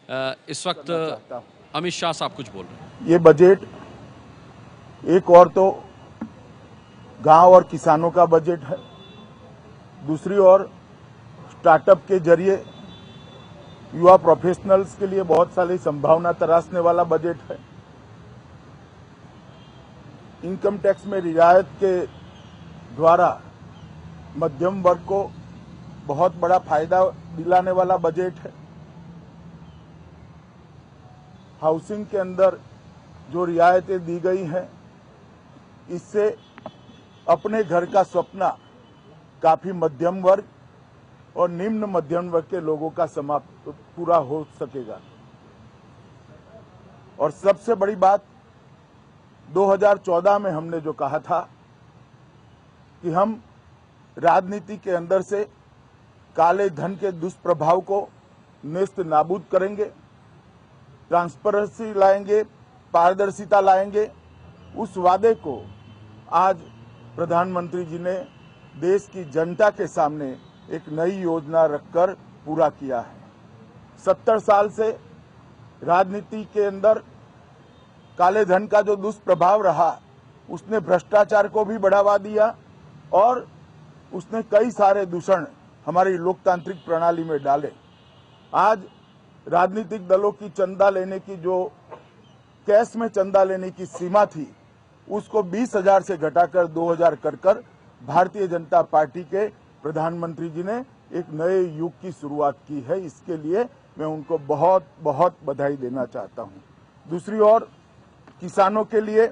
इस वक्त अमित शाह साहब कुछ बोल रहे हैं। ये बजट एक और तो गांव और किसानों का बजट है, दूसरी ओर स्टार्टअप के जरिए युवा प्रोफेशनल्स के लिए बहुत सारी संभावना तराशने वाला बजट है। इनकम टैक्स में रियायत के द्वारा मध्यम वर्ग को बहुत बड़ा फायदा दिलाने वाला बजट है। हाउसिंग के अंदर जो रियायतें दी गई हैं, इससे अपने घर का सपना काफी मध्यम वर्ग और निम्न मध्यम वर्ग के लोगों का समाप्त पूरा हो सकेगा। और सबसे बड़ी बात, 2014 में हमने जो कहा था कि हम राजनीति के अंदर से काले धन के दुष्प्रभाव को नेस्त नाबूद करेंगे, ट्रांसपेरेंसी लाएंगे, पारदर्शिता लाएंगे। उस वादे को आज प्रधानमंत्री जी ने देश की जनता के सामने एक नई योजना रखकर पूरा किया है। 70 साल से राजनीति के अंदर काले धन का जो दुष्प्रभाव रहा, उसने भ्रष्टाचार को भी बढ़ावा दिया और उसने कई सारे दूषण हमारी लोकतांत्रिक प्रणाली में डाले। आज राजनीतिक दलों की चंदा लेने की जो कैश में चंदा लेने की सीमा थी, उसको 20,000 से घटाकर 2,000 कर भारतीय जनता पार्टी के प्रधानमंत्री जी ने एक नए युग की शुरुआत की है। इसके लिए मैं उनको बहुत बहुत बधाई देना चाहता हूं। दूसरी ओर किसानों के लिए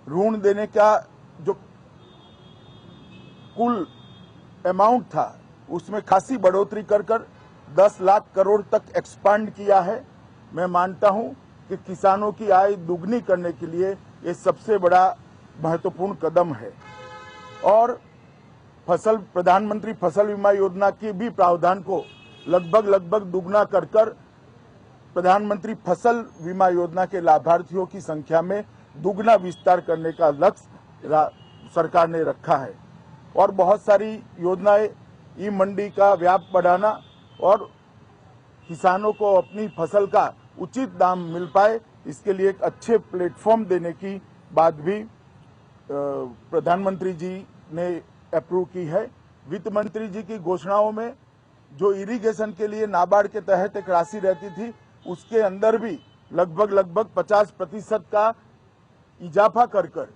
ऋण देने का जो कुल अमाउंट था, उसमें खासी बढ़ोतरी कर 10 लाख करोड़ तक एक्सपांड किया है। मैं मानता हूं कि किसानों की आय दुगनी करने के लिए ये सबसे बड़ा महत्वपूर्ण कदम है। और प्रधानमंत्री फसल बीमा योजना की भी प्रावधान को लगभग दुगना कर प्रधानमंत्री फसल बीमा योजना के लाभार्थियों की संख्या में दुगना विस्तार करने का लक्ष्य सरकार ने रखा है। और बहुत सारी योजनाएं, ई मंडी का व्याप बढ़ाना और किसानों को अपनी फसल का उचित दाम मिल पाए, इसके लिए एक अच्छे प्लेटफॉर्म देने की बात भी प्रधानमंत्री जी ने अप्रूव की है। वित्त मंत्री जी की घोषणाओं में जो इरिगेशन के लिए नाबार्ड के तहत एक राशि रहती थी, उसके अंदर भी लगभग 50% का इजाफा कर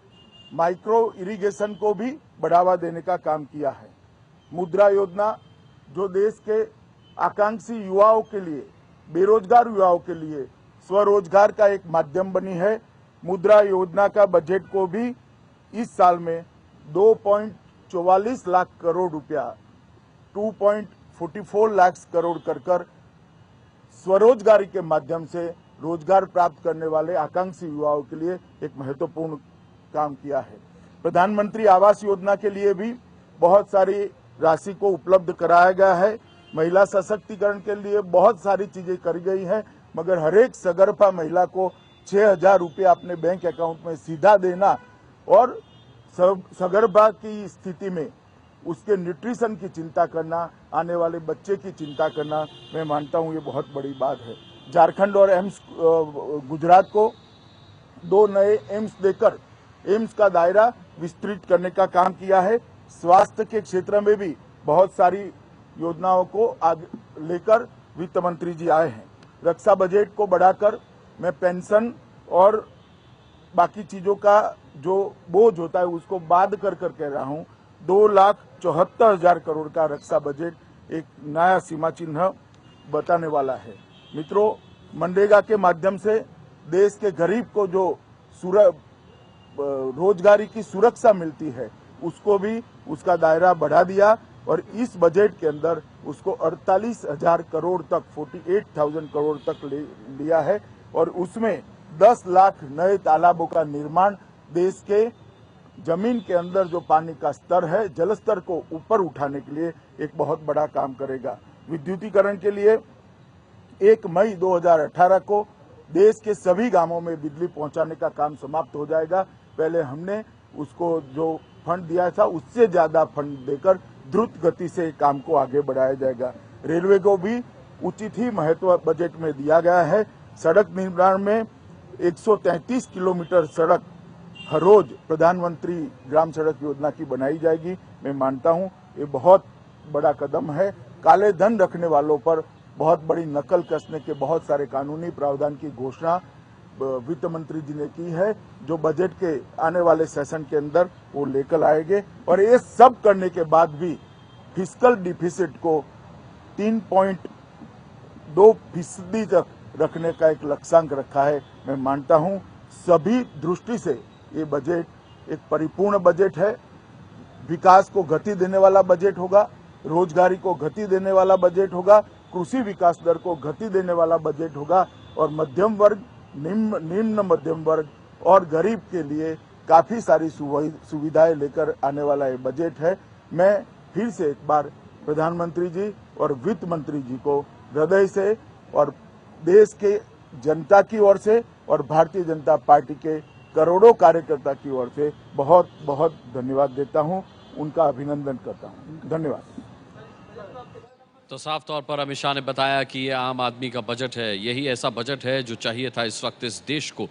माइक्रो इरिगेशन को भी बढ़ावा देने का काम किया है। मुद्रा योजना जो देश के आकांक्षी युवाओं के लिए, बेरोजगार युवाओं के लिए स्वरोजगार का एक माध्यम बनी है। मुद्रा योजना का बजट को भी इस साल में 2.44 लाख करोड़ रुपया, 2.44 लाख करोड़ कर स्वरोजगारी के माध्यम से रोजगार प्राप्त करने वाले आकांक्षी युवाओं के लिए एक महत्वपूर्ण काम किया है। प्रधानमंत्री आवास योजना के लिए भी बहुत सारी राशि को उपलब्ध कराया गया है। महिला सशक्तिकरण के लिए बहुत सारी चीजें करी गई है, मगर हर एक सगर्भा महिला को 6,000 रुपया अपने बैंक अकाउंट में सीधा देना और सगर्भा की स्थिति में उसके न्यूट्रिशन की चिंता करना, आने वाले बच्चे की चिंता करना, मैं मानता हूं ये बहुत बड़ी बात है। झारखंड और एम्स गुजरात को 2 नए एम्स देकर एम्स का दायरा विस्तृत करने का काम किया है। स्वास्थ्य के क्षेत्र में भी बहुत सारी योजनाओं को आगे लेकर वित्त मंत्री जी आए हैं। रक्षा बजट को बढ़ाकर मैं पेंशन और बाकी चीजों का जो बोझ होता है उसको बाद कर कह रहा हूं। 2,74,000 करोड़ का रक्षा बजट एक नया सीमा चिन्ह बताने वाला है। मित्रों, मनरेगा के माध्यम से देश के गरीब को जो रोजगारी की सुरक्षा मिलती है, उसको भी उसका दायरा बढ़ा दिया और इस बजट के अंदर उसको 48,000 करोड़ तक, 48,000 करोड़ तक लिया है। और उसमें 10 लाख नए तालाबों का निर्माण देश के जमीन के अंदर जो पानी का स्तर है, जल स्तर को ऊपर उठाने के लिए एक बहुत बड़ा काम करेगा। विद्युतीकरण के लिए 1 मई 2018 को देश के सभी गांवों में बिजली पहुंचाने का काम समाप्त हो जाएगा। पहले हमने उसको जो फंड दिया था, उससे ज्यादा फंड देकर द्रुत गति से काम को आगे बढ़ाया जाएगा। रेलवे को भी उचित ही महत्व बजट में दिया गया है। सड़क निर्माण में 133 किलोमीटर सड़क हर रोज प्रधानमंत्री ग्राम सड़क योजना की बनाई जाएगी। मैं मानता हूं ये बहुत बड़ा कदम है। काले धन रखने वालों पर बहुत बड़ी नकल कसने के बहुत सारे कानूनी प्रावधान की घोषणा वित्त मंत्री जी ने की है, जो बजट के आने वाले सेशन के अंदर वो लेकर आएंगे। और ये सब करने के बाद भी फिस्कल डिफिसिट को 3.2% तक रखने का एक लक्ष्यांक रखा है। मैं मानता हूं सभी दृष्टि से ये बजट एक परिपूर्ण बजट है। विकास को गति देने वाला बजट होगा, रोजगारी को गति देने वाला बजट होगा, कृषि विकास दर को गति देने वाला बजट होगा और मध्यम वर्ग, निम्न मध्यम वर्ग और गरीब के लिए काफी सारी सुविधाएं लेकर आने वाला ये बजट है। मैं फिर से एक बार प्रधानमंत्री जी और वित्त मंत्री जी को हृदय से और देश के जनता की ओर से और भारतीय जनता पार्टी के करोड़ों कार्यकर्ता की ओर से बहुत बहुत धन्यवाद देता हूं, उनका अभिनंदन करता हूं। धन्यवाद। तो साफ तौर पर अमित शाह ने बताया कि ये आम आदमी का बजट है, यही ऐसा बजट है जो चाहिए था इस वक्त इस देश को।